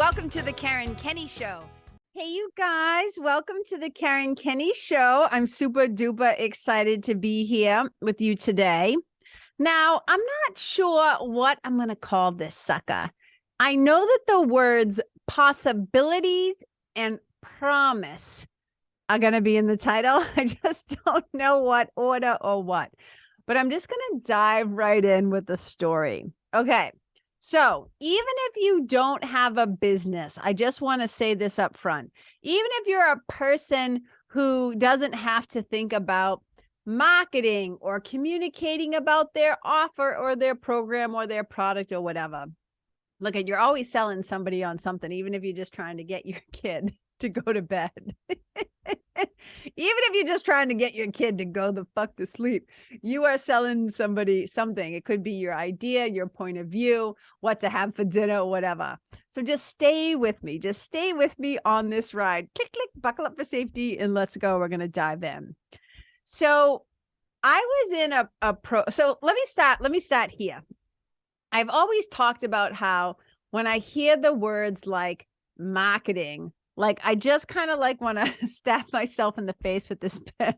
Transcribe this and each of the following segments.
Welcome to the Karen Kenney Show. Hey, you guys, welcome to the Karen Kenney Show. I'm super duper excited to be here with you today. Now, I'm not sure what I'm going to call this sucker. I know that the words possibilities and promise are going to be in the title. I just don't know what order or what, but I'm just going to dive right in with the story. Okay. So even if you don't have a business, I just want to say this up front. Even if you're a person who doesn't have to think about marketing or communicating about their offer or their program or their product or whatever, look, you're always selling somebody on something, even if you're just trying to get your kid to go to bed. Even if you're just trying to get your kid to go the fuck to sleep, you are selling somebody something. It could be your idea, your point of view, what to have for dinner, whatever. So just stay with me. Just stay with me on this ride. Click, click, buckle up for safety, and let's go. We're going to dive in. So I was in so let me start here. I've always talked about how when I hear the words like marketing, like I just kind of like want to stab myself in the face with this pen.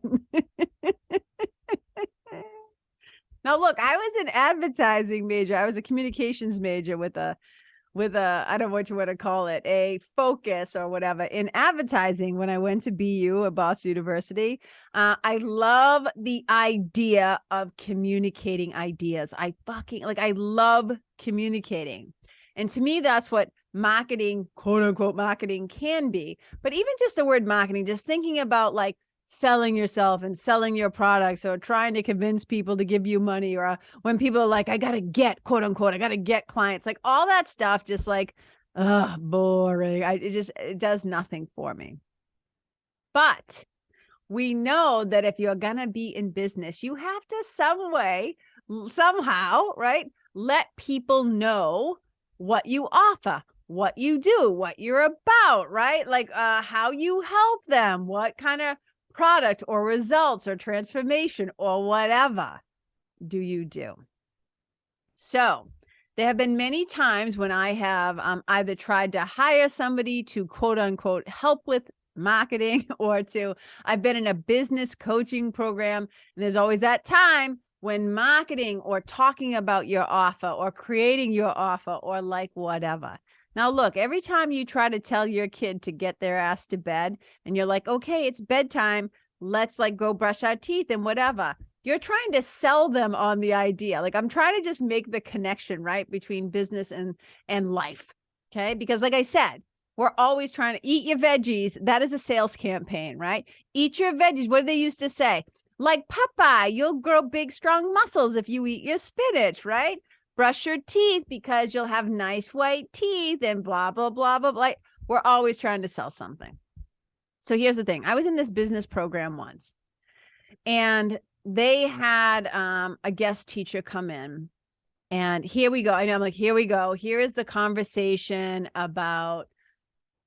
Now, look, I was an advertising major. I was a communications major with a, I don't know what you want to call it, a focus or whatever in advertising when I went to BU at Boston University. I love the idea of communicating ideas. I love communicating. And to me, that's what marketing, quote unquote, marketing can be. But even just the word marketing, just thinking about like selling yourself and selling your products or trying to convince people to give you money, or when people are like, I got to get, quote unquote, I got to get clients, like all that stuff, just like, boring. It does nothing for me. But we know that if you're going to be in business, you have to somehow, right, let people know what you offer, what you do, what you're about, right? Like how you help them, what kind of product or results or transformation or whatever do you do? So there have been many times when I have either tried to hire somebody to quote unquote help with marketing, or I've been in a business coaching program, and there's always that time when marketing or talking about your offer or creating your offer or like whatever. Now, look, every time you try to tell your kid to get their ass to bed and you're like, okay, it's bedtime, let's like go brush our teeth and whatever, you're trying to sell them on the idea. Like I'm trying to just make the connection, right, between business and life. Okay. Because like I said, we're always trying to eat your veggies. That is a sales campaign, right? Eat your veggies. What do they used to say? Like Popeye, you'll grow big, strong muscles if you eat your spinach, right? Brush your teeth because you'll have nice white teeth and blah, blah, blah, blah, blah. Like, we're always trying to sell something. So here's the thing. I was in this business program once, and they had a guest teacher come in, and here we go. I know, I'm like, here we go. Here is the conversation about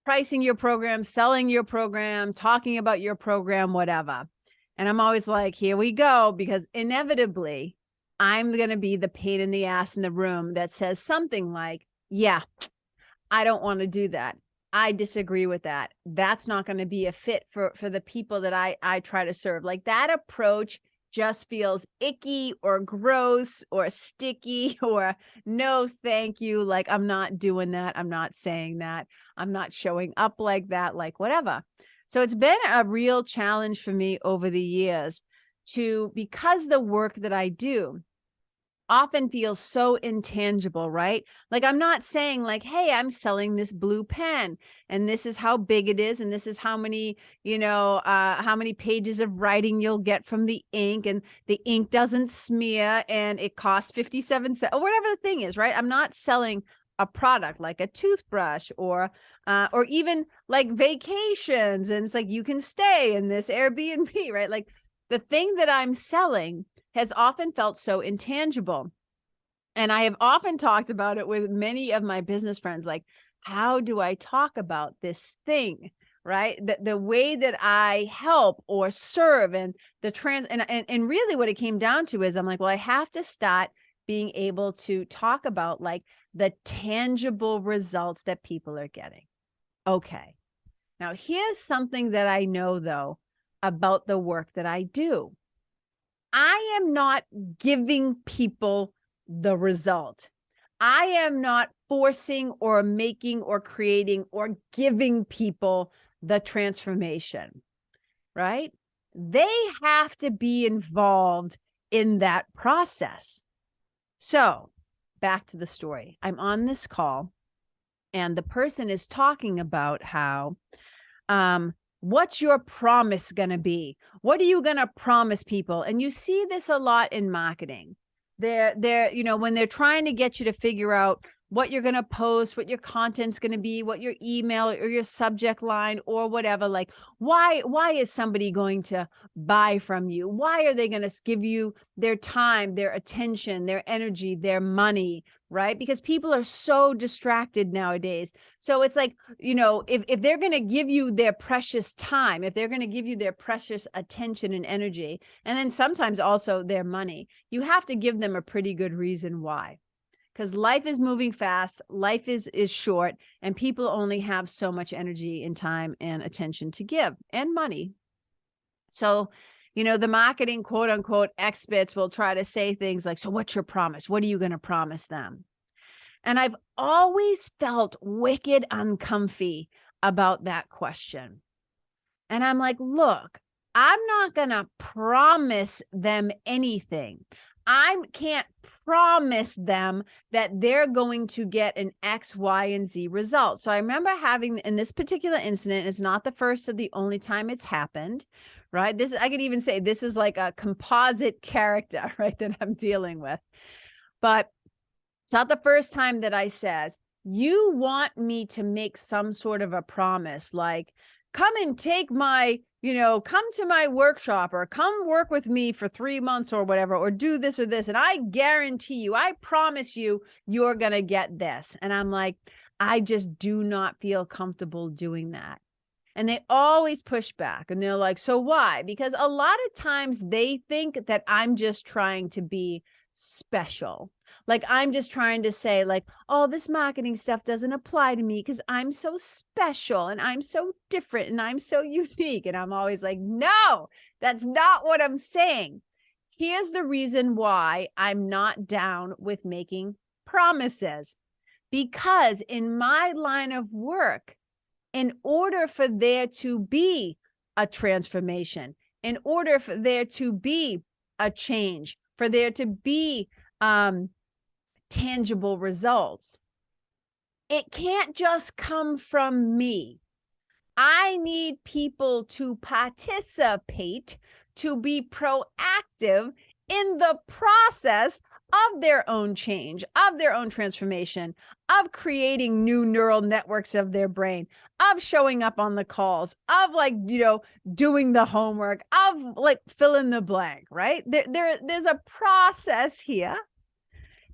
pricing your program, selling your program, talking about your program, whatever. And I'm always like, here we go, because inevitably I'm going to be the pain in the ass in the room that says something like, yeah, I don't want to do that. I disagree with that. That's not going to be a fit for the people that I try to serve. Like that approach just feels icky or gross or sticky or no, thank you. Like, I'm not doing that. I'm not saying that. I'm not showing up like that, like whatever. So it's been a real challenge for me over the years because the work that I do often feels so intangible, right? Like I'm not saying like, hey, I'm selling this blue pen and this is how big it is. And this is how many, how many pages of writing you'll get from the ink, and the ink doesn't smear and it costs 57 cents or whatever the thing is, right? I'm not selling a product like a toothbrush or even like vacations. And it's like, you can stay in this Airbnb, right? Like the thing that I'm selling has often felt so intangible. And I have often talked about it with many of my business friends, like, how do I talk about this thing, right? The way that I help or serve and and really what it came down to is I'm like, well, I have to start being able to talk about like the tangible results that people are getting. Okay. Now, here's something that I know, though, about the work that I do. I am not giving people the result. I am not forcing or making or creating or giving people the transformation, right? They have to be involved in that process. So back to the story. I'm on this call and the person is talking about how, what's your promise going to be? What are you going to promise people? And you see this a lot in marketing. They're, you know, when they're trying to get you to figure out what you're going to post, what your content's going to be, what your email or your subject line or whatever, like why is somebody going to buy from you? Why are they going to give you their time, their attention, their energy, their money, right? Because people are so distracted nowadays. So it's like, you know, if they're going to give you their precious time, if they're going to give you their precious attention and energy, and then sometimes also their money, you have to give them a pretty good reason why. Because life is moving fast, life is short, and people only have so much energy and time and attention to give, and money. So, you know, the marketing quote unquote experts will try to say things like, so what's your promise? What are you going to promise them? And I've always felt wicked uncomfy about that question. And I'm like, look, I'm not going to promise them anything. I can't promise them that they're going to get an X, Y, and Z result. So I remember having, in this particular incident, it's not the first or the only time it's happened, right? This, I could even say this is like a composite character, right, that I'm dealing with. But it's not the first time that I says, you want me to make some sort of a promise, like, come and take my, you know, come to my workshop or come work with me for 3 months or whatever, or do this or this. And I guarantee you, I promise you, you're going to get this. And I'm like, I just do not feel comfortable doing that. And they always push back and they're like, so why? Because a lot of times they think that I'm just trying to be special. Like I'm just trying to say like, oh, this marketing stuff doesn't apply to me because I'm so special and I'm so different and I'm so unique. And I'm always like, no, that's not what I'm saying. Here's the reason why I'm not down with making promises. Because in my line of work, in order for there to be a transformation, in order for there to be a change, for there to be tangible results, it can't just come from me. I need people to participate, to be proactive in the process of their own change, of their own transformation, of creating new neural networks of their brain, of showing up on the calls, of like, you know, doing the homework, of like fill in the blank, right? There's a process here.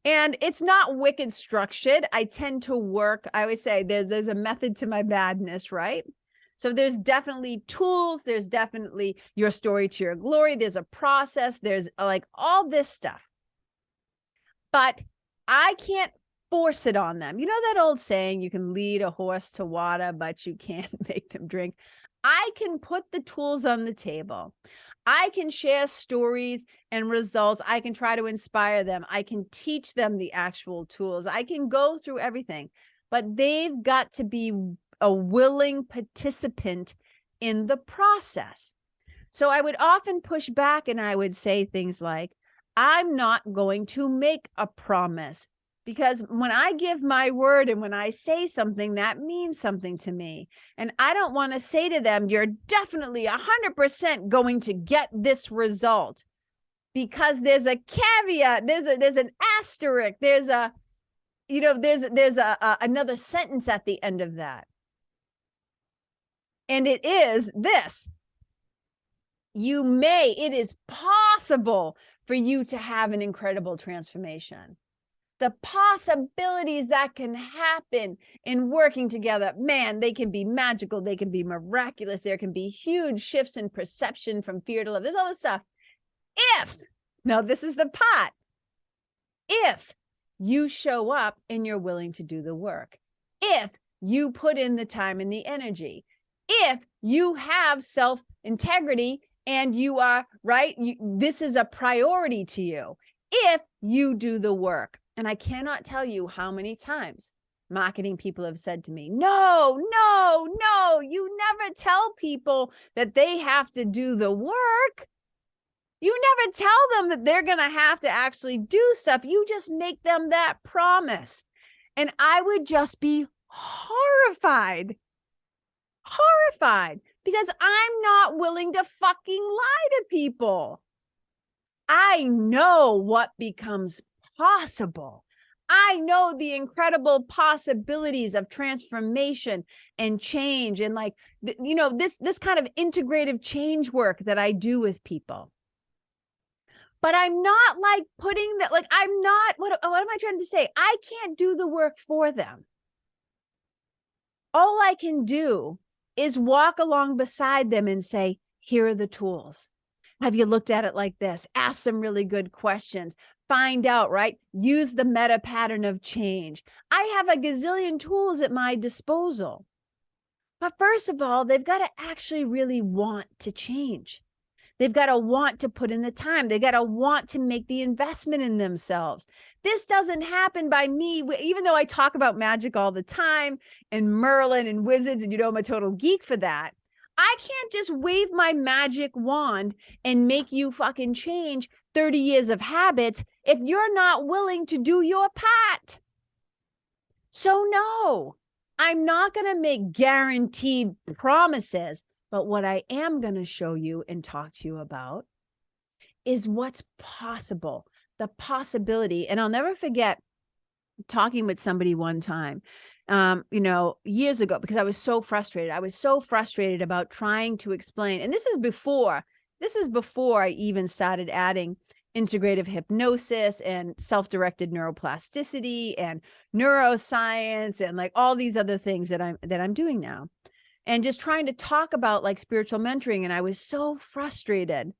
And it's not wicked structured. I tend to work, I always say there's a method to my madness, right? So there's definitely tools, there's definitely your story to your glory, there's a process, there's like all this stuff. But I can't force it on them. You know that old saying, you can lead a horse to water, but you can't make them drink. I can put the tools on the table. I can share stories and results. I can try to inspire them. I can teach them the actual tools. I can go through everything, but they've got to be a willing participant in the process. So I would often push back and I would say things like, I'm not going to make a promise, because when I give my word and when I say something, that means something to me. And I don't want to say to them, you're definitely 100% going to get this result, because there's a caveat, there's an asterisk, there's a, you know, there's another sentence at the end of that. And it is this: it is possible for you to have an incredible transformation. The possibilities that can happen in working together, man, they can be magical. They can be miraculous. There can be huge shifts in perception from fear to love. There's all this stuff. Now this is the part. If you show up and you're willing to do the work. If you put in the time and the energy, if you have self-integrity and you are right, this is a priority to you. If you do the work. And I cannot tell you how many times marketing people have said to me, no, you never tell people that they have to do the work. You never tell them that they're going to have to actually do stuff. You just make them that promise. And I would just be horrified because I'm not willing to fucking lie to people. I know what becomes possible. I know the incredible possibilities of transformation and change and like, you know, this kind of integrative change work that I do with people. But I'm not like putting that, like, I'm not, what am I trying to say? I can't do the work for them. All I can do is walk along beside them and say, here are the tools. Have you looked at it like this? Ask some really good questions. Find out, right? Use the meta pattern of change. I have a gazillion tools at my disposal. But first of all, they've got to actually really want to change. They've got to want to put in the time. They got to want to make the investment in themselves. This doesn't happen by me, even though I talk about magic all the time and Merlin and wizards, and you know, I'm a total geek for that. I can't just wave my magic wand and make you fucking change 30 years of habits if you're not willing to do your part. So no, I'm not going to make guaranteed promises. But what I am going to show you and talk to you about is what's possible, the possibility. And I'll never forget talking with somebody one time, you know, years ago, because I was so frustrated. I was so frustrated about trying to explain. And this is before I even started adding integrative hypnosis and self-directed neuroplasticity and neuroscience and like all these other things that I'm doing now. And just trying to talk about like spiritual mentoring. And I was so frustrated.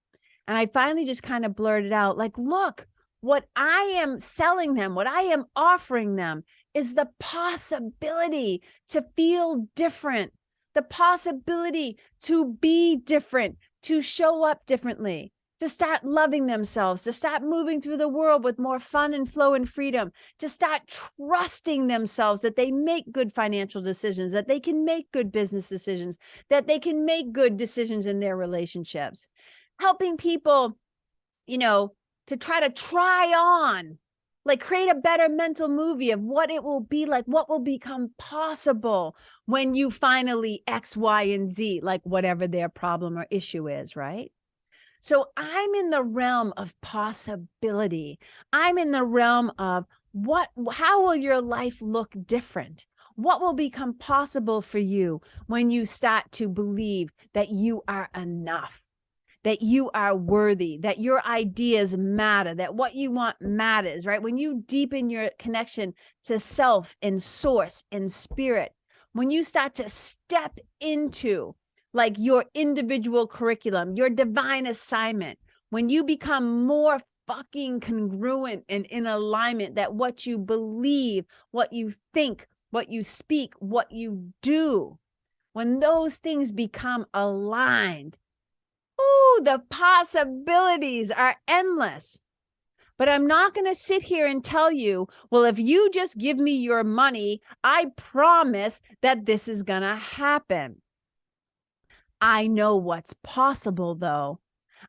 And I finally just kind of blurted out like, look, what I am selling them, what I am offering them is the possibility to feel different, the possibility to be different, to show up differently, to start loving themselves, to start moving through the world with more fun and flow and freedom, to start trusting themselves that they make good financial decisions, that they can make good business decisions, that they can make good decisions in their relationships. Helping people, you know, to try on, like create a better mental movie of what it will be like, what will become possible when you finally X, Y, and Z, like whatever their problem or issue is, right? So I'm in the realm of possibility. I'm in the realm of how will your life look different? What will become possible for you when you start to believe that you are enough, that you are worthy, that your ideas matter, that what you want matters, right? When you deepen your connection to self and source and spirit, when you start to step into like your individual curriculum, your divine assignment, when you become more fucking congruent and in alignment that what you believe, what you think, what you speak, what you do, when those things become aligned, ooh, the possibilities are endless. But I'm not going to sit here and tell you, well, if you just give me your money, I promise that this is going to happen. I know what's possible, though.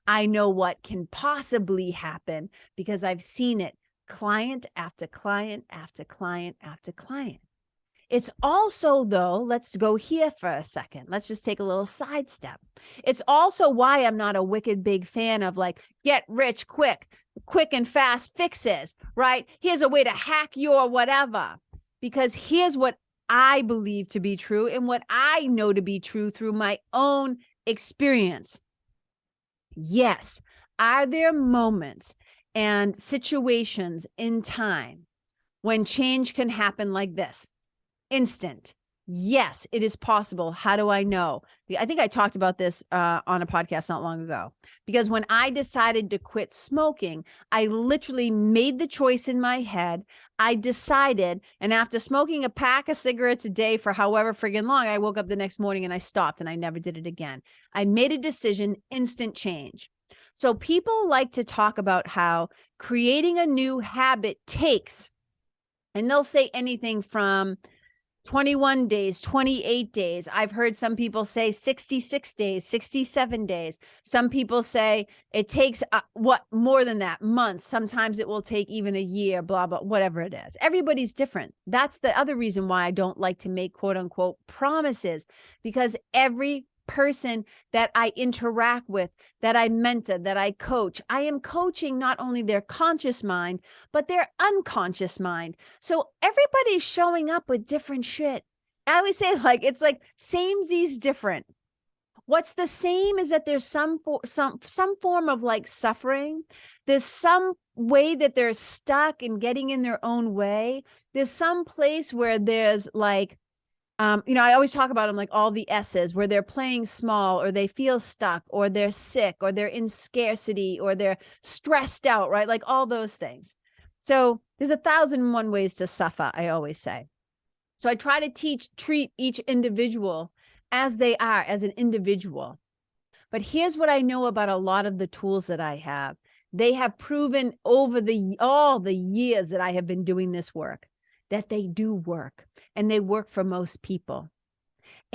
I know what can possibly happen because I've seen it client after client after client after client. It's also, though, let's go here for a second. Let's just take a little sidestep. It's also why I'm not a wicked big fan of like get rich quick and fast fixes, right? Here's a way to hack your whatever, because here's what I believe to be true and what I know to be true through my own experience. Yes, are there moments and situations in time when change can happen like this? Instant, Yes, it is possible. How do I know? I think I talked about this on a podcast not long ago. Because when I decided to quit smoking, I literally made the choice in my head. I decided, and after smoking a pack of cigarettes a day for however friggin' long, I woke up the next morning and I stopped and I never did it again. I made a decision, instant change. So people like to talk about how creating a new habit takes, and they'll say anything from 21 days, 28 days. I've heard some people say 66 days, 67 days. Some people say it takes more than that, months. Sometimes it will take even a year, blah, blah, whatever it is. Everybody's different. That's the other reason why I don't like to make quote unquote promises, because every person that I interact with, that I mentor, that I coach, I am coaching not only their conscious mind, but their unconscious mind. So everybody's showing up with different shit. I always say, like, it's like samesies different. What's the same is that there's some form of like suffering. There's some way that they're stuck and getting in their own way. There's some place where there's like, I always talk about them like all the S's, where they're playing small, or they feel stuck, or they're sick, or they're in scarcity, or they're stressed out, right? Like all those things. So there's 1,001 ways to suffer, I always say. So I try to treat each individual as they are, as an individual. But here's what I know about a lot of the tools that I have. They have proven over all the years that I have been doing this work that they do work, and they work for most people.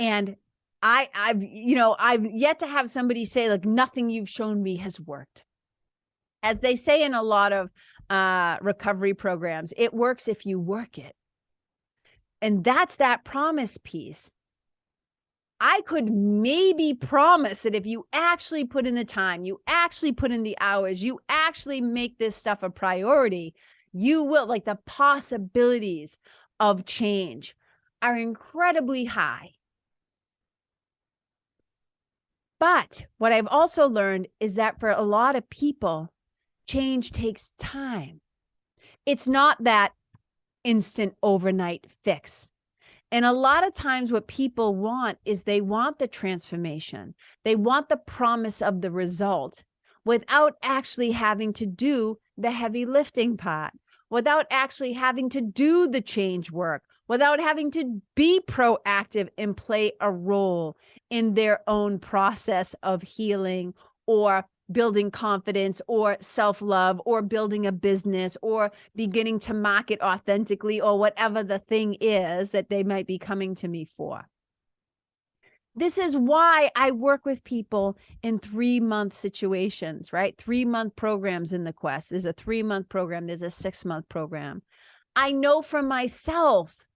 And I've yet to have somebody say, like, nothing you've shown me has worked. As they say in a lot of recovery programs, it works if you work it. And that's that promise piece. I could maybe promise that if you actually put in the time, you actually put in the hours, you actually make this stuff a priority, you will, like, the possibilities of change are incredibly high. But what I've also learned is that for a lot of people, change takes time. It's not that instant overnight fix. And a lot of times what people want is they want the transformation. They want the promise of the result without actually having to do the heavy lifting part, without actually having to do the change work, without having to be proactive and play a role in their own process of healing or building confidence or self-love or building a business or beginning to market authentically or whatever the thing is that they might be coming to me for. This is why I work with people in 3-month situations, right? 3-month programs in the Quest. There's a 3-month program. There's a 6-month program. I know for myself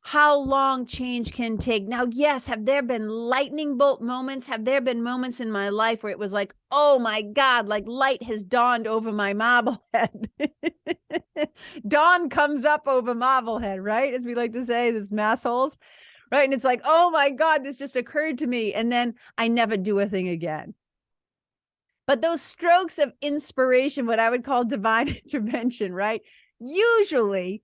how long change can take. Now, yes, have there been lightning bolt moments? Have there been moments in my life where it was like, oh my God, like light has dawned over my Marblehead. Dawn comes up over Marblehead, right? As we like to say, this massholes. Right. And it's like, oh my God, this just occurred to me. And then I never do a thing again. But those strokes of inspiration, what I would call divine intervention, right? Usually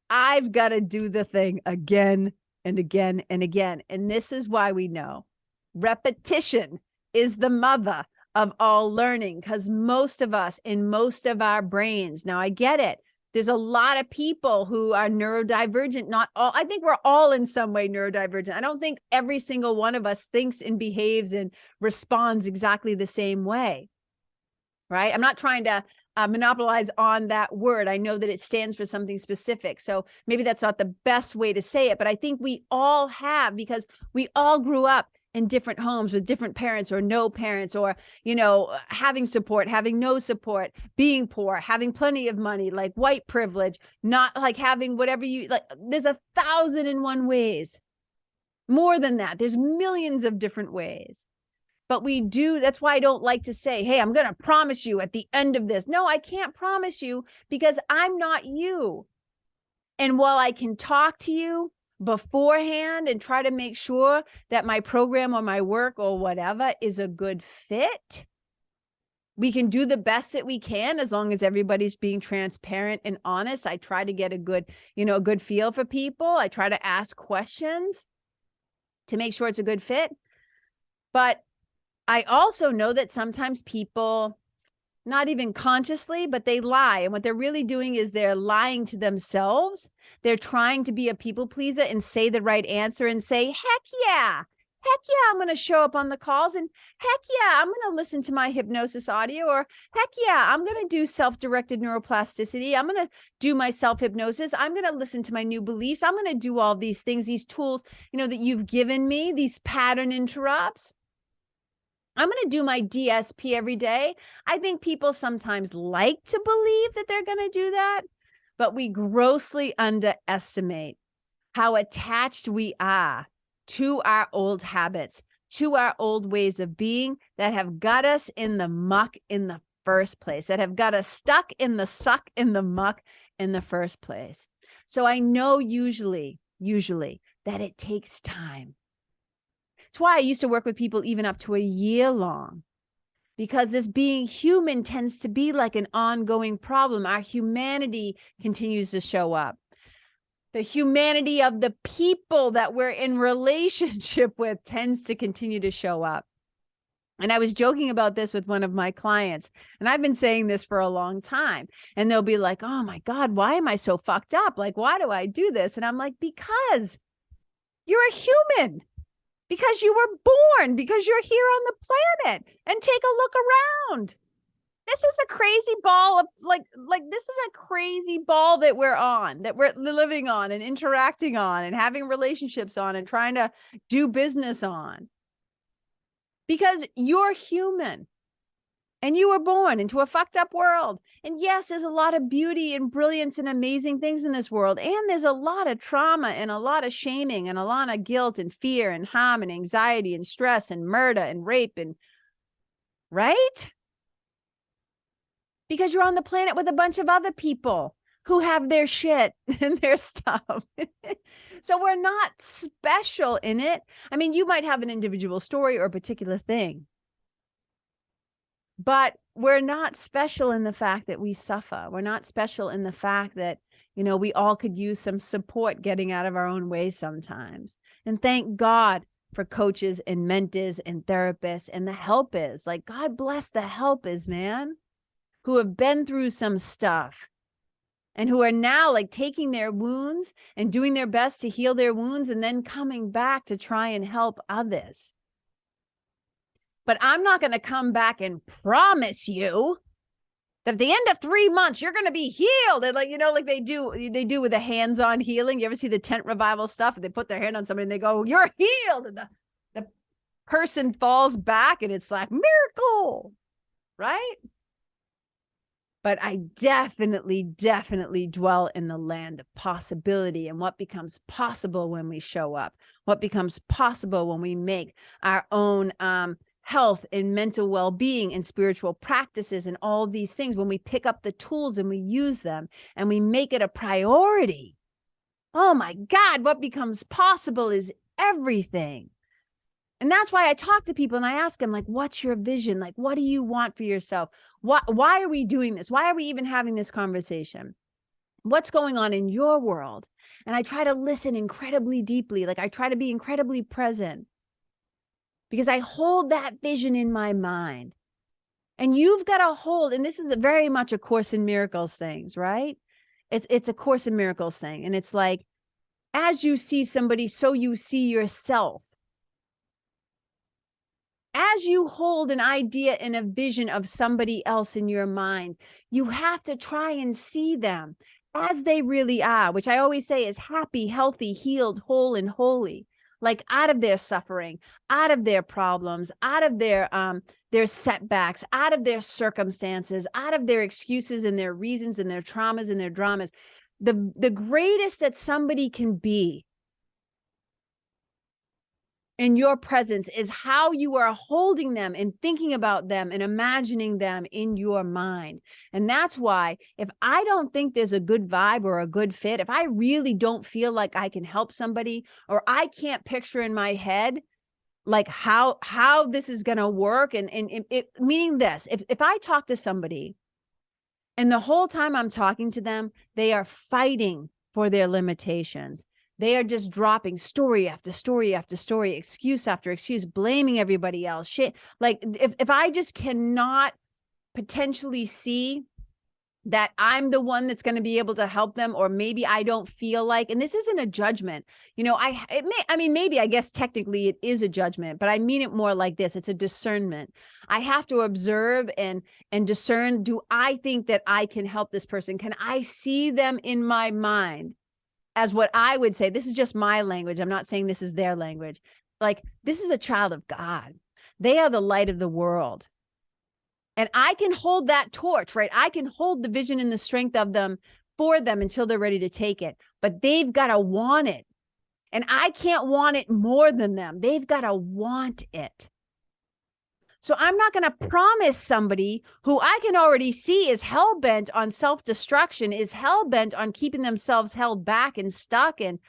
I've got to do the thing again and again and again. And this is why we know repetition is the mother of all learning, because most of us in most of our brains, now I get it. There's a lot of people who are neurodivergent, not all. I think we're all in some way neurodivergent. I don't think every single one of us thinks and behaves and responds exactly the same way, right? I'm not trying to monopolize on that word. I know that it stands for something specific. So maybe that's not the best way to say it, but I think we all have, because we all grew up in different homes with different parents or no parents, or, having support, having no support, being poor, having plenty of money, like white privilege, not like having whatever you like. There's 1,001 ways, more than that. There's millions of different ways. But we do, that's why I don't like to say, hey, I'm going to promise you at the end of this. No, I can't promise you, because I'm not you. And while I can talk to you beforehand and try to make sure that my program or my work or whatever is a good fit, We can do the best that we can as long as everybody's being transparent and honest. I try to get a good feel for people. I try to ask questions to make sure it's a good fit. But I also know that sometimes people, not even consciously, but they lie. And what they're really doing is they're lying to themselves. They're trying to be a people pleaser and say the right answer and say, heck yeah, I'm going to show up on the calls, and heck yeah, I'm going to listen to my hypnosis audio, or heck yeah, I'm going to do self-directed neuroplasticity. I'm going to do my self-hypnosis. I'm going to listen to my new beliefs. I'm going to do all these things, these tools, that you've given me, these pattern interrupts. I'm going to do my DSP every day. I think people sometimes like to believe that they're going to do that, but we grossly underestimate how attached we are to our old habits, to our old ways of being that have got us in the muck in the first place, that have got us stuck in the suck in the muck in the first place. So I know usually that it takes time. It's why I used to work with people even up to a year long, because this being human tends to be like an ongoing problem. Our humanity continues to show up. The humanity of the people that we're in relationship with tends to continue to show up. And I was joking about this with one of my clients, and I've been saying this for a long time, and they'll be like, oh my God, why am I so fucked up? Like, why do I do this? And I'm like, because you're a human, because you were born, because you're here on the planet, and take a look around. This is a crazy ball of this is a crazy ball that we're on, that we're living on and interacting on and having relationships on and trying to do business on. Because you're human and you were born into a fucked up world. And yes, there's a lot of beauty and brilliance and amazing things in this world. And there's a lot of trauma and a lot of shaming and a lot of guilt and fear and harm and anxiety and stress and murder and rape and right? Because you're on the planet with a bunch of other people who have their shit and their stuff. So we're not special in it. I mean, you might have an individual story or a particular thing, but we're not special in the fact that we suffer. We're not special in the fact that, we all could use some support getting out of our own way sometimes. And thank God for coaches and mentors and therapists and the helpers. Like, God bless the helpers, man, who have been through some stuff and who are now like taking their wounds and doing their best to heal their wounds and then coming back to try and help others. But I'm not going to come back and promise you that at the end of 3 months, you're going to be healed. And like they do with the hands-on healing. You ever see the tent revival stuff? They put their hand on somebody and they go, you're healed. And the person falls back and it's like miracle, right? But I definitely dwell in the land of possibility and what becomes possible when we show up, what becomes possible when we make our own health and mental well-being and spiritual practices and all these things, when we pick up the tools and we use them and we make it a priority. Oh my God, what becomes possible is everything. And that's why I talk to people and I ask them, like, what's your vision? Like, what do you want for yourself? Why are we doing this? Why are we even having this conversation? What's going on in your world? And I try to listen incredibly deeply. Like, I try to be incredibly present because I hold that vision in my mind. And you've got to hold, and this is very much a Course in Miracles things, right? It's a Course in Miracles thing. And it's like, as you see somebody, so you see yourself. As you hold an idea and a vision of somebody else in your mind, you have to try and see them as they really are, which I always say is happy, healthy, healed, whole, and holy, like out of their suffering, out of their problems, out of their setbacks, out of their circumstances, out of their excuses and their reasons and their traumas and their dramas. The greatest that somebody can be in your presence is how you are holding them and thinking about them and imagining them in your mind. And that's why if I don't think there's a good vibe or a good fit, if I really don't feel like I can help somebody, or I can't picture in my head like how this is going to work. And it meaning this, if I talk to somebody and the whole time I'm talking to them, they are fighting for their limitations. They are just dropping story after story after story, excuse after excuse, blaming everybody else. Shit. Like if I just cannot potentially see that I'm the one that's going to be able to help them, or maybe I don't feel like, and this isn't a judgment, maybe I guess technically it is a judgment, but I mean it more like this. It's a discernment. I have to observe and discern. Do I think that I can help this person? Can I see them in my mind as what I would say? This is just my language. I'm not saying this is their language. Like, this is a child of God. They are the light of the world. And I can hold that torch, right? I can hold the vision and the strength of them for them until they're ready to take it. But they've got to want it. And I can't want it more than them. They've got to want it. So I'm not going to promise somebody who I can already see is hell-bent on self-destruction, is hell-bent on keeping themselves held back and stuck and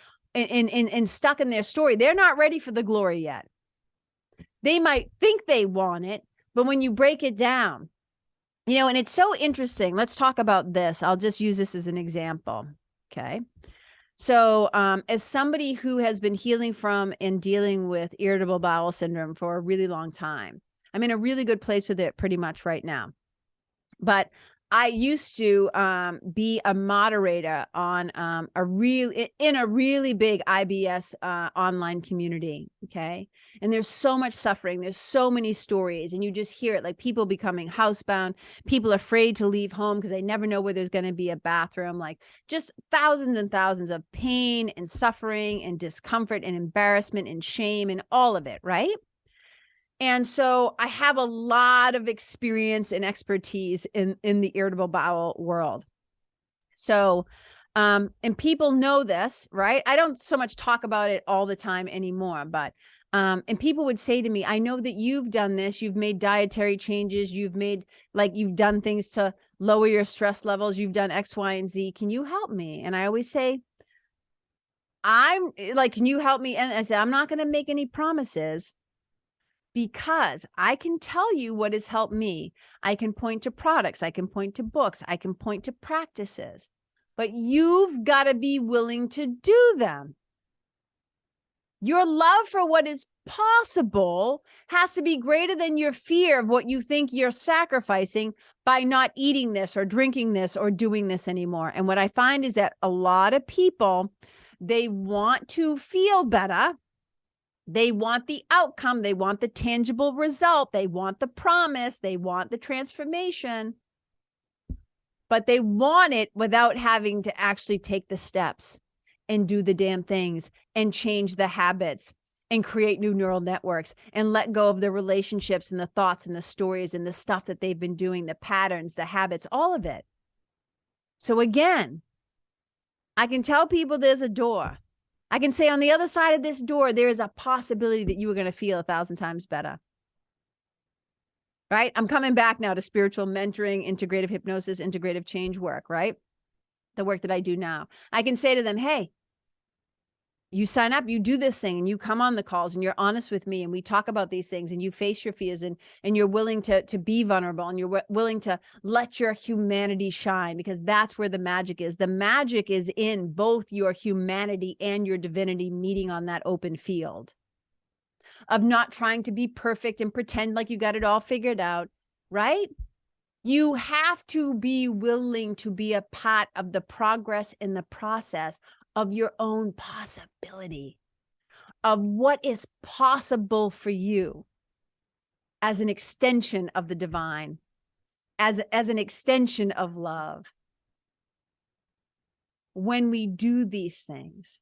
stuck in their story. They're not ready for the glory yet. They might think they want it, but when you break it down, and it's so interesting. Let's talk about this. I'll just use this as an example. Okay. So as somebody who has been healing from and dealing with irritable bowel syndrome for a really long time, I'm in a really good place with it pretty much right now. But I used to be a moderator on a really big IBS online community. Okay. And there's so much suffering. There's so many stories, and you just hear it, like people becoming housebound, people afraid to leave home because they never know where there's going to be a bathroom, like just thousands and thousands of pain and suffering and discomfort and embarrassment and shame and all of it. Right. And so I have a lot of experience and expertise in the irritable bowel world. So, and people know this, right? I don't so much talk about it all the time anymore, but, and people would say to me, I know that you've done this, you've made dietary changes, you've done things to lower your stress levels, you've done X, Y, and Z. Can you help me? And I always say, I'm like, can you help me? And I say, I'm not going to make any promises, because I can tell you what has helped me. I can point to products, I can point to books, I can point to practices, but you've got to be willing to do them. Your love for what is possible has to be greater than your fear of what you think you're sacrificing by not eating this or drinking this or doing this anymore. And what I find is that a lot of people, they want to feel better. They want the outcome. They want the tangible result. They want the promise. They want the transformation. But they want it without having to actually take the steps and do the damn things and change the habits and create new neural networks and let go of the relationships and the thoughts and the stories and the stuff that they've been doing, the patterns, the habits, all of it. So again, I can tell people there's a door. I can say on the other side of this door, there is a possibility that you are going to feel 1,000 times better. Right? I'm coming back now to spiritual mentoring, integrative hypnosis, integrative change work, right? The work that I do now. I can say to them, hey, you sign up, you do this thing, and you come on the calls and you're honest with me, and we talk about these things, and you face your fears, and you're willing to be vulnerable, and you're willing to let your humanity shine, because that's where the magic is. The magic is in both your humanity and your divinity meeting on that open field of not trying to be perfect and pretend like you got it all figured out, right? You have to be willing to be a part of the progress in the process of your own possibility, of what is possible for you as an extension of the divine, as an extension of love. When we do these things,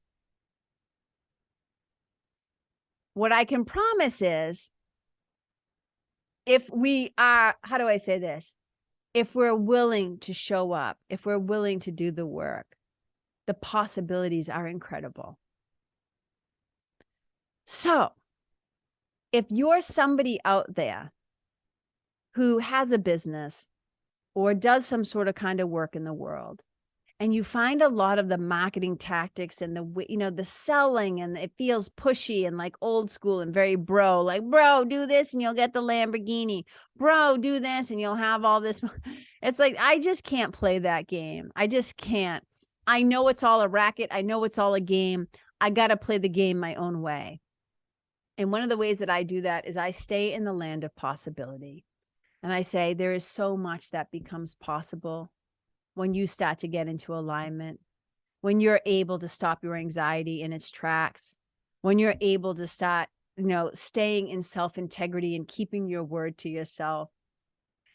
what I can promise is, if we are, how do I say this? If we're willing to show up, if we're willing to do the work, the possibilities are incredible. So if you're somebody out there who has a business or does some sort of kind of work in the world, And you find a lot of the marketing tactics and the selling, and it feels pushy and like old school and very bro, like, bro, do this and you'll get the Lamborghini. Bro, do this and you'll have all this. It's like, I just can't play that game. I just can't. I know it's all a racket. I know it's all a game. I got to play the game my own way. And one of the ways that I do that is I stay in the land of possibility. And I say, there is so much that becomes possible when you start to get into alignment, when you're able to stop your anxiety in its tracks, when you're able to start, staying in self-integrity and keeping your word to yourself.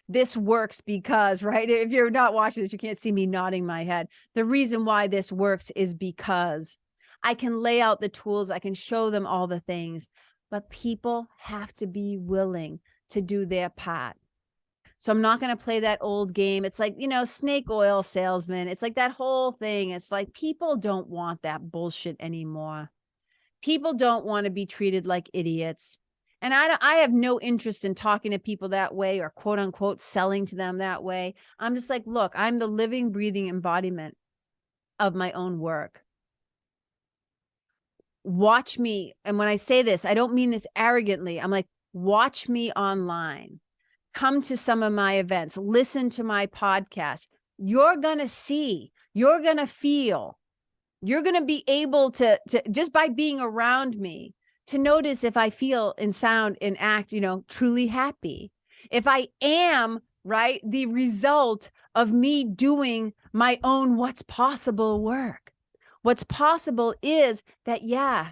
This works because, right? If you're not watching this, you can't see me nodding my head. The reason why this works is because I can lay out the tools, I can show them all the things, but people have to be willing to do their part. So I'm not going to play that old game. It's like, snake oil salesman. It's like that whole thing. It's like, people don't want that bullshit anymore. People don't want to be treated like idiots. And I have no interest in talking to people that way, or quote unquote selling to them that way. I'm just like, look, I'm the living, breathing embodiment of my own work. Watch me. And when I say this, I don't mean this arrogantly. I'm like, watch me online. Come to some of my events, listen to my podcast. You're going to see, you're going to feel, you're going to be able to just by being around me, to notice if I feel and sound and act, truly happy. If I am, right, the result of me doing my own what's possible work. What's possible is that, yeah,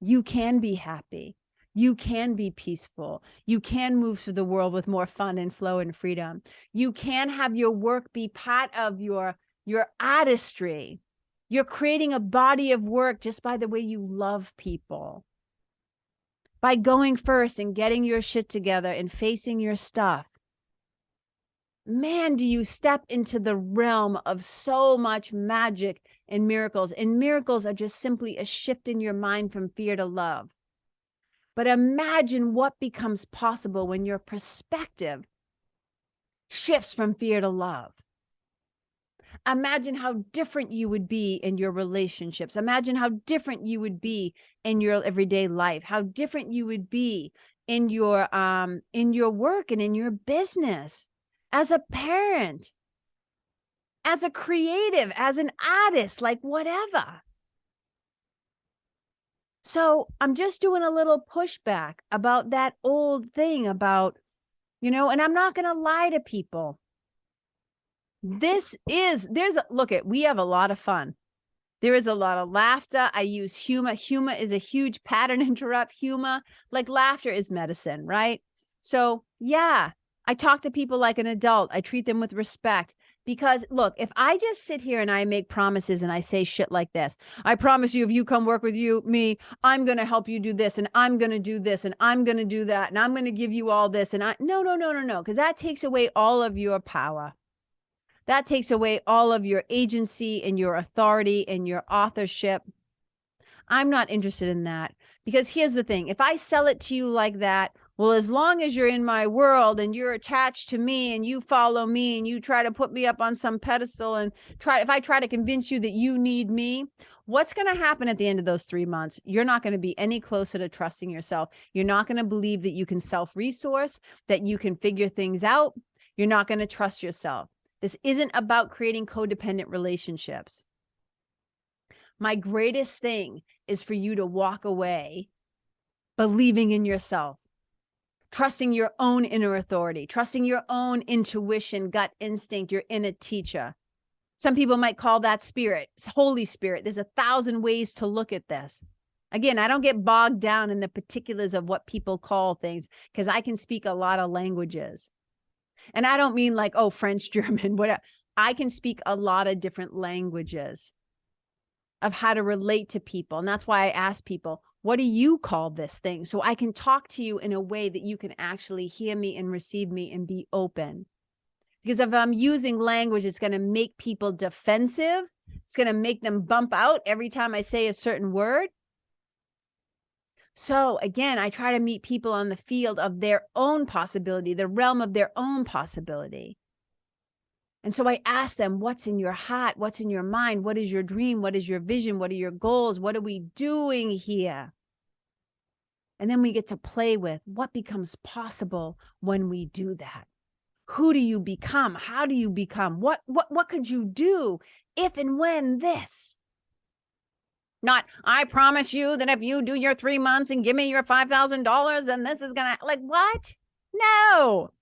you can be happy. You can be peaceful. You can move through the world with more fun and flow and freedom. You can have your work be part of your artistry. You're creating a body of work just by the way you love people. By going first and getting your shit together and facing your stuff. Man, do you step into the realm of so much magic and miracles. And miracles are just simply a shift in your mind from fear to love. But imagine what becomes possible when your perspective shifts from fear to love. Imagine how different you would be in your relationships. Imagine how different you would be in your everyday life, how different you would be in your work and in your business, as a parent, as a creative, as an artist, like whatever. So I'm just doing a little pushback about that old thing about, and I'm not going to lie to people. We have a lot of fun. There is a lot of laughter. I use humor. Humor is a huge pattern interrupt. Humor, like laughter is medicine, right? So yeah, I talk to people like an adult. I treat them with respect. Because look, if I just sit here and I make promises and I say shit like this, I promise you, if you come work with me, I'm going to help you do this, and I'm going to do this, and I'm going to do that, and I'm going to give you all this. And no, because that takes away all of your power. That takes away all of your agency and your authority and your authorship. I'm not interested in that, because here's the thing. If I sell it to you like that, well, as long as you're in my world and you're attached to me and you follow me and you try to put me up on some pedestal and if I try to convince you that you need me, what's going to happen at the end of those 3 months? You're not going to be any closer to trusting yourself. You're not going to believe that you can self-resource, that you can figure things out. You're not going to trust yourself. This isn't about creating codependent relationships. My greatest thing is for you to walk away believing in yourself. Trusting your own inner authority, trusting your own intuition, gut instinct, your inner teacher. Some people might call that spirit, Holy Spirit. There's 1,000 ways to look at this. Again, I don't get bogged down in the particulars of what people call things, because I can speak a lot of languages. And I don't mean like, oh, French, German, whatever. I can speak a lot of different languages of how to relate to people. And that's why I ask people, what do you call this thing? So I can talk to you in a way that you can actually hear me and receive me and be open. Because if I'm using language, it's going to make people defensive. It's going to make them bump out every time I say a certain word. So again, I try to meet people on the field of their own possibility, the realm of their own possibility. And so I ask them, what's in your heart? What's in your mind? What is your dream? What is your vision? What are your goals? What are we doing here? And then we get to play with what becomes possible when we do that. Who do you become? How do you become? What could you do if and when this? Not, I promise you that if you do your 3 months and give me your $5,000, then this is going to, like, what? No.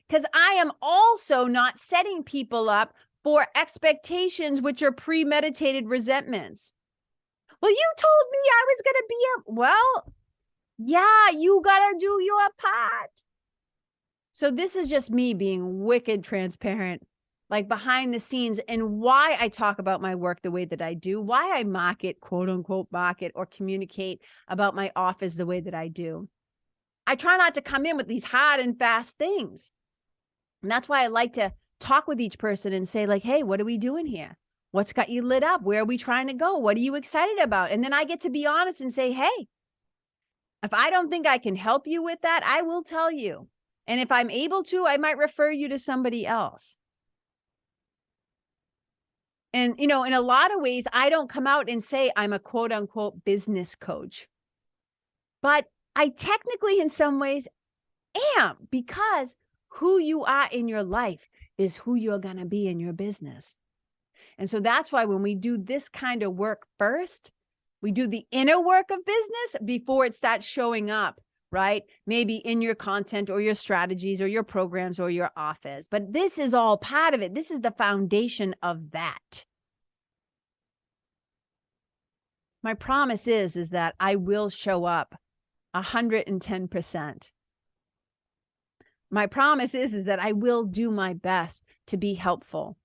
Because I am also not setting people up for expectations, which are premeditated resentments. Well, you told me I was going to be well, yeah, you got to do your part. So this is just me being wicked transparent, like behind the scenes, and why I talk about my work the way that I do, why I market, quote unquote, market or communicate about my office the way that I do. I try not to come in with these hard and fast things. And that's why I like to talk with each person and say, like, hey, what are we doing here? What's got you lit up? Where are we trying to go? What are you excited about? And then I get to be honest and say, hey, if I don't think I can help you with that, I will tell you. And if I'm able to, I might refer you to somebody else. And, in a lot of ways, I don't come out and say I'm a quote unquote business coach. But I technically, in some ways, am, because who you are in your life is who you're going to be in your business. And so that's why when we do this kind of work first, we do the inner work of business before it starts showing up, right? Maybe in your content or your strategies or your programs or your office. But this is all part of it. This is the foundation of that. My promise is that I will show up 110%. My promise is that I will do my best to be helpful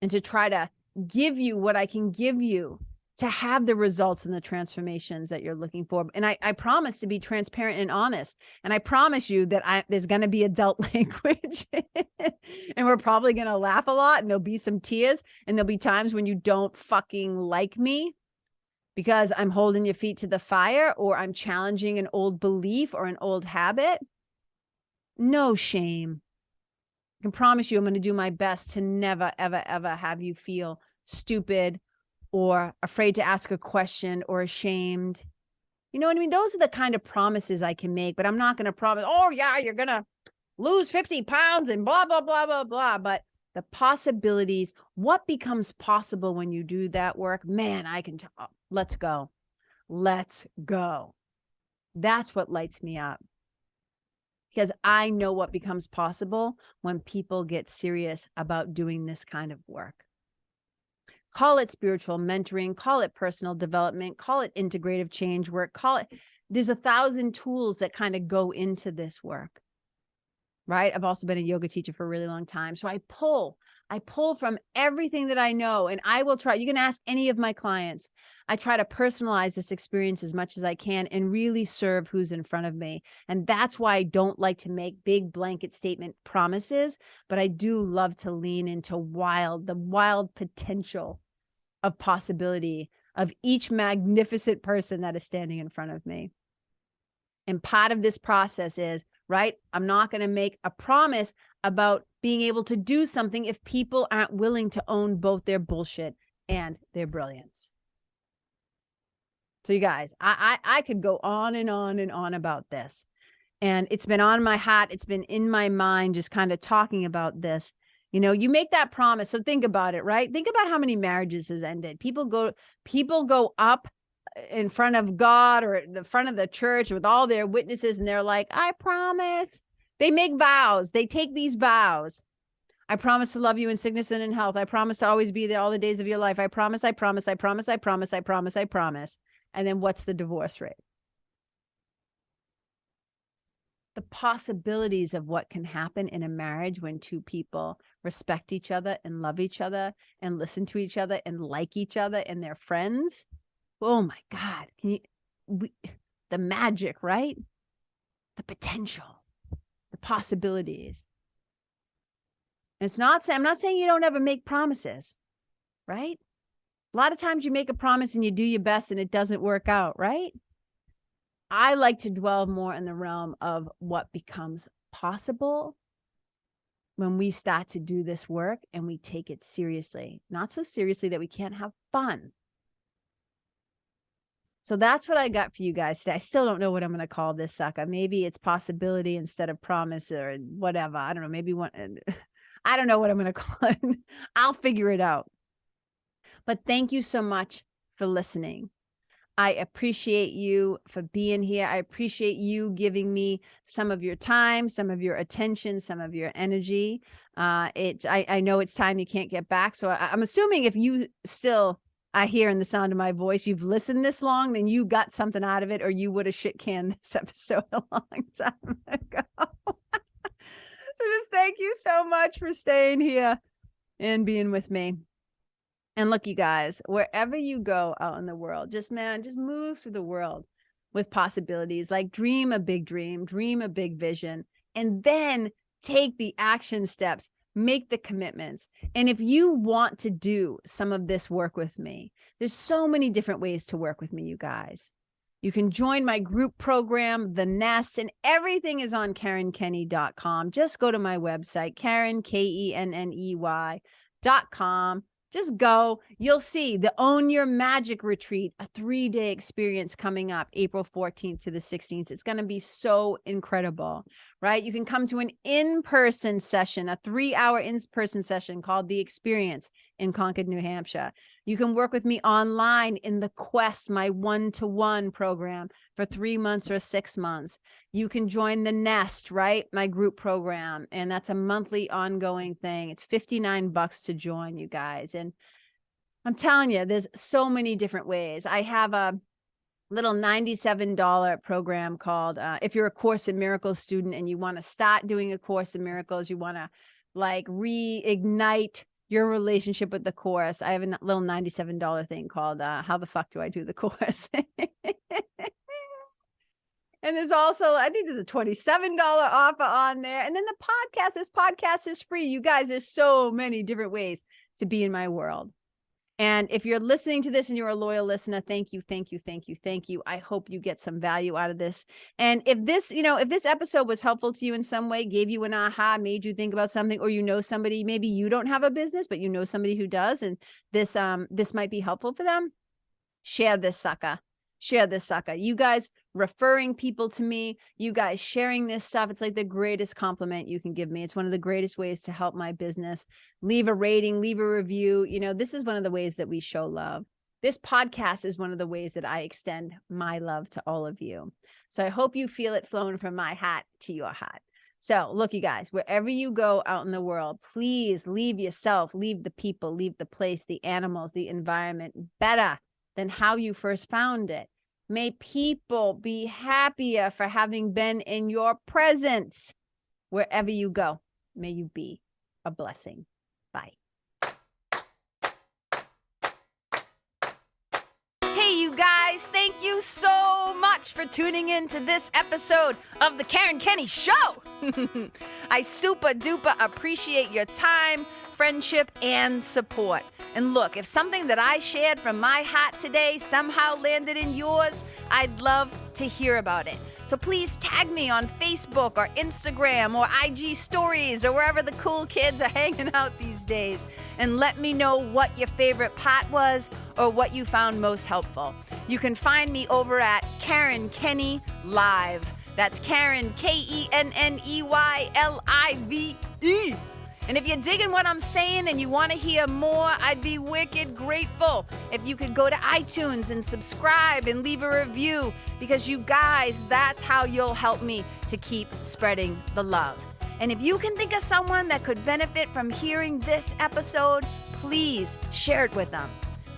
and to try to give you what I can give you to have the results and the transformations that you're looking for. And I promise to be transparent and honest. And I promise you that there's going to be adult language and we're probably going to laugh a lot and there'll be some tears and there'll be times when you don't fucking like me because I'm holding your feet to the fire or I'm challenging an old belief or an old habit. No shame. I can promise you I'm going to do my best to never, ever, ever have you feel stupid or afraid to ask a question or ashamed. You know what I mean? Those are the kind of promises I can make, but I'm not going to promise, oh yeah, you're going to lose 50 pounds and blah, blah, blah, blah, blah. But the possibilities, what becomes possible when you do that work, man, I can tell. Let's go. Let's go. That's what lights me up. Because I know what becomes possible when people get serious about doing this kind of work. Call it spiritual mentoring, call it personal development, call it integrative change work, there's 1,000 tools that kind of go into this work, right? I've also been a yoga teacher for a really long time. So I pull from everything that I know, and I will try, you can ask any of my clients. I try to personalize this experience as much as I can and really serve who's in front of me. And that's why I don't like to make big blanket statement promises, but I do love to lean into the wild potential of possibility of each magnificent person that is standing in front of me. And part of this process is, right, I'm not going to make a promise about being able to do something if people aren't willing to own both their bullshit and their brilliance. So you guys, I could go on and on and on about this. And it's been on my heart. It's been in my mind, just kind of talking about this. You make that promise. So think about it, right? Think about how many marriages has ended. People go up in front of God or the front of the church with all their witnesses. And they're like, I promise. They make vows. They take these vows. I promise to love you in sickness and in health. I promise to always be there all the days of your life. I promise, I promise, I promise, I promise, I promise, I promise. And then what's the divorce rate? The possibilities of what can happen in a marriage when two people respect each other and love each other and listen to each other and like each other and they're friends. Oh my God. The magic, right? The potential, the possibilities. And I'm not saying you don't ever make promises, right? A lot of times you make a promise and you do your best and it doesn't work out, right? I like to dwell more in the realm of what becomes possible when we start to do this work and we take it seriously, not so seriously that we can't have fun. So that's what I got for you guys today. I still don't know what I'm going to call this sucker. Maybe it's possibility instead of promise or whatever. I don't know. Maybe one. I don't know what I'm going to call it. I'll figure it out. But thank you so much for listening. I appreciate you for being here. I appreciate you giving me some of your time, some of your attention, some of your energy. I know it's time you can't get back. So I'm assuming if you still are hearing the sound of my voice, you've listened this long, then you got something out of it, or you would have shit canned this episode a long time ago. So just thank you so much for staying here and being with me. And look, you guys, wherever you go out in the world, just move through the world with possibilities. Like dream a big dream, dream a big vision, and then take the action steps, make the commitments. And if you want to do some of this work with me, there's so many different ways to work with me, you guys. You can join my group program, The Nest, and everything is on KarenKenney.com. Just go to my website, Karen, KENNEY.com. Just go. You'll see the Own Your Magic Retreat, a 3-day experience coming up April 14th to the 16th. It's going to be so incredible, right? You can come to an in-person session, a 3-hour in-person session called The Experience in Concord, New Hampshire. You can work with me online in the Quest, my 1-to-1 program for 3 months or 6 months. You can join the Nest, right? My group program. And that's a monthly ongoing thing. It's $59 to join, you guys. And I'm telling you, there's so many different ways. I have a little $97 program called, if you're a Course in Miracles student and you want to start doing a Course in Miracles, you want to like reignite your relationship with the course. I have a little $97 thing called, how the fuck do I do the course? And there's also, I think there's a $27 offer on there. And then the podcast, this podcast is free. You guys, there's so many different ways to be in my world. And if you're listening to this and you're a loyal listener, thank you, thank you, thank you, thank you. I hope you get some value out of this. And if this, if this episode was helpful to you in some way, gave you an aha, made you think about something, or somebody, maybe you don't have a business, but somebody who does, and this might be helpful for them, share this sucker. Share this sucker. You guys referring people to me, you guys sharing this stuff. It's like the greatest compliment you can give me. It's one of the greatest ways to help my business. Leave a rating, leave a review. This is one of the ways that we show love. This podcast is one of the ways that I extend my love to all of you. So I hope you feel it flowing from my heart to your heart. So look, you guys, wherever you go out in the world, please leave yourself, leave the people, leave the place, the animals, the environment better than how you first found it. May people be happier for having been in your presence. Wherever you go, may you be a blessing. Bye. Hey, you guys, thank you so much for tuning in to this episode of the Karen Kenney Show. I super duper appreciate your time, friendship, and support. And look, if something that I shared from my heart today somehow landed in yours, I'd love to hear about it. So please tag me on Facebook or Instagram or IG stories or wherever the cool kids are hanging out these days, and let me know what your favorite part was or what you found most helpful. You can find me over at Karen Kenney Live. That's Karen, KENNEYLIVE. And if you're digging what I'm saying and you want to hear more, I'd be wicked grateful if you could go to iTunes and subscribe and leave a review, because you guys, that's how you'll help me to keep spreading the love. And if you can think of someone that could benefit from hearing this episode, please share it with them.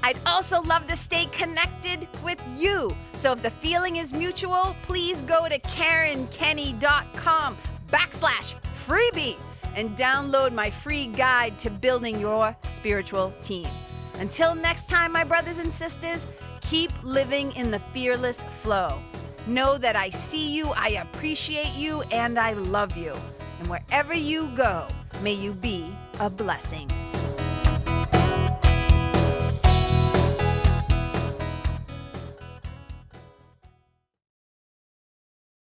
I'd also love to stay connected with you. So if the feeling is mutual, please go to KarenKenney.com/freebie and download my free guide to building your spiritual team. Until next time, my brothers and sisters, keep living in the fearless flow. Know that I see you, I appreciate you, and I love you. And wherever you go, may you be a blessing.